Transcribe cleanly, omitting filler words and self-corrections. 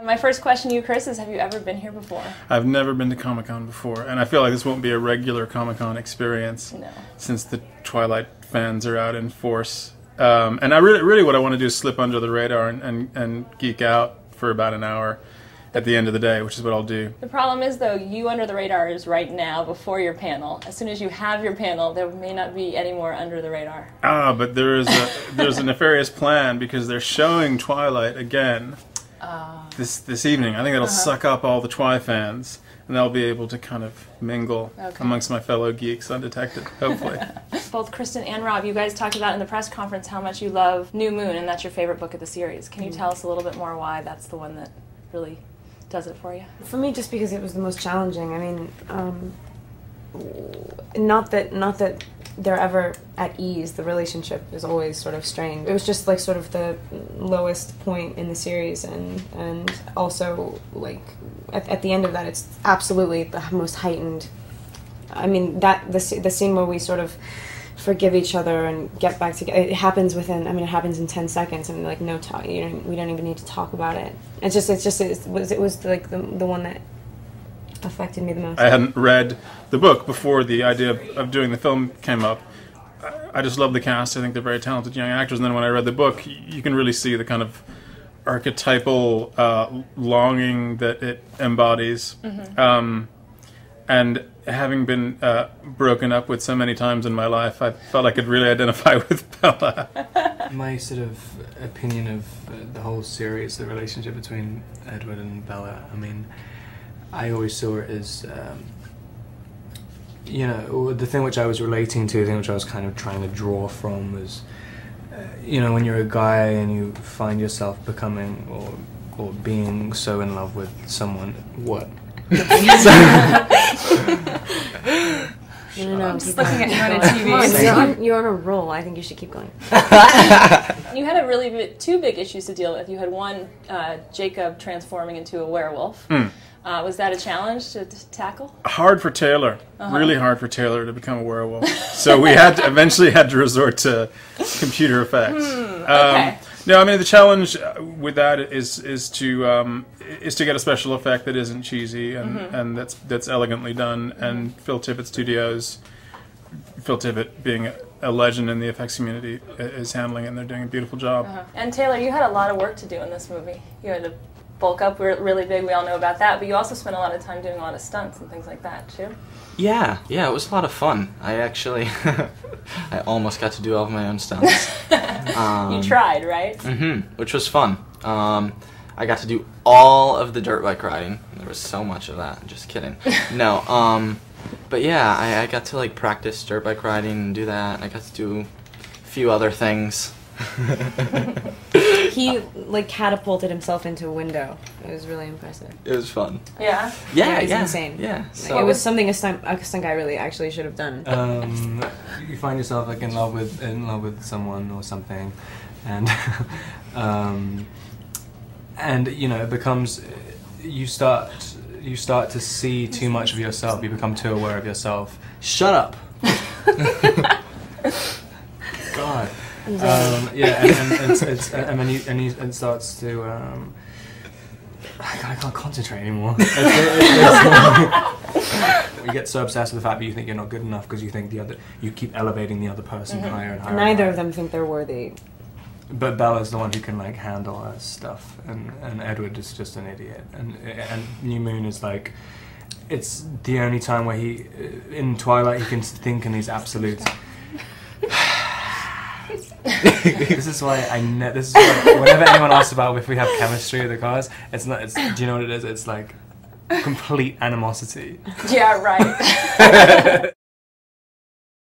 My first question to you, Chris, is have you ever been here before? I've never been to Comic-Con before, and I feel like this won't be a regular Comic-Con experience. No. Since the Twilight fans are out in force. And I really what I want to do is slip under the radar and geek out for about an hour at the end of the day, which is what I'll do. The problem is, though, you under the radar is right now before your panel. As soon as you have your panel, there may not be any more under the radar. Ah, but there's a nefarious plan because they're showing Twilight again this evening. I think that'll suck up all the Twi fans, and they'll be able to kind of mingle amongst my fellow geeks undetected, hopefully. Both Kristen and Rob, you guys talked about in the press conference how much you love New Moon, and that's your favorite book of the series. Can you tell us a little bit more why that's the one that really does it for you? For me, just because it was the most challenging. I mean, not that they're ever at ease. The relationship is always sort of strained. It was just like sort of the lowest point in the series, and also like at the end of that, it's absolutely the most heightened. I mean, the scene where we sort of forgive each other and get back together. It happens within. I mean, it happens in 10 seconds. I mean, like no talk. We don't even need to talk about it. It was like the one that affected me the most. I hadn't read the book before the idea of doing the film came up. I just love the cast. I think they're very talented young actors. And then when I read the book, you can really see the kind of archetypal longing that it embodies. And having been broken up with so many times in my life, I felt I could really identify with Bella. My sort of opinion of the whole series, the relationship between Edward and Bella, I mean, I always saw it as, you know, the thing which I was relating to, the thing which I was kind of trying to draw from was, you know, when you're a guy and you find yourself becoming or being so in love with someone, what? No, I'm just looking at you on a TV. Come on, you're on a roll. I think you should keep going. You had a really two big issues to deal with. You had one, Jacob transforming into a werewolf. Was that a challenge to tackle? Hard for Taylor, really hard for Taylor to become a werewolf. So we eventually had to resort to computer effects. Okay. No, I mean the challenge with that is to get a special effect that isn't cheesy and that's elegantly done. And Phil Tippett Studios, Phil Tippett being a legend in the effects community, is handling it, and they're doing a beautiful job. And Taylor, you had a lot of work to do in this movie. You had to bulk up really big. We all know about that. But you also spent a lot of time doing a lot of stunts and things like that too. Yeah, it was a lot of fun. I actually, I almost got to do all of my own stunts. You tried, right? Which was fun. I got to do all of the dirt bike riding. There was so much of that. Just kidding. No, but yeah, I got to like practice dirt bike riding and do that. I got to do a few other things. He like catapulted himself into a window. It was really impressive. It was fun. Yeah. Yeah, it was insane. Yeah. So it was something a stunt guy really actually should have done. You find yourself like in love with someone or something, and and you know it becomes you start to see too much of yourself. You become too aware of yourself. Shut up. God. Yeah, and then it starts to. I can't concentrate anymore. You get so obsessed with the fact that you think you're not good enough because you think you keep elevating the other person higher and higher. Neither of them think they're worthy. But Bella's the one who can like handle her stuff, and Edward is just an idiot, and New Moon is like, it's the only time where he in Twilight he can think in these absolutes. This is why whenever anyone asks about if we have chemistry with the cars, it's not. Do you know what it is? It's like complete animosity. Yeah, right.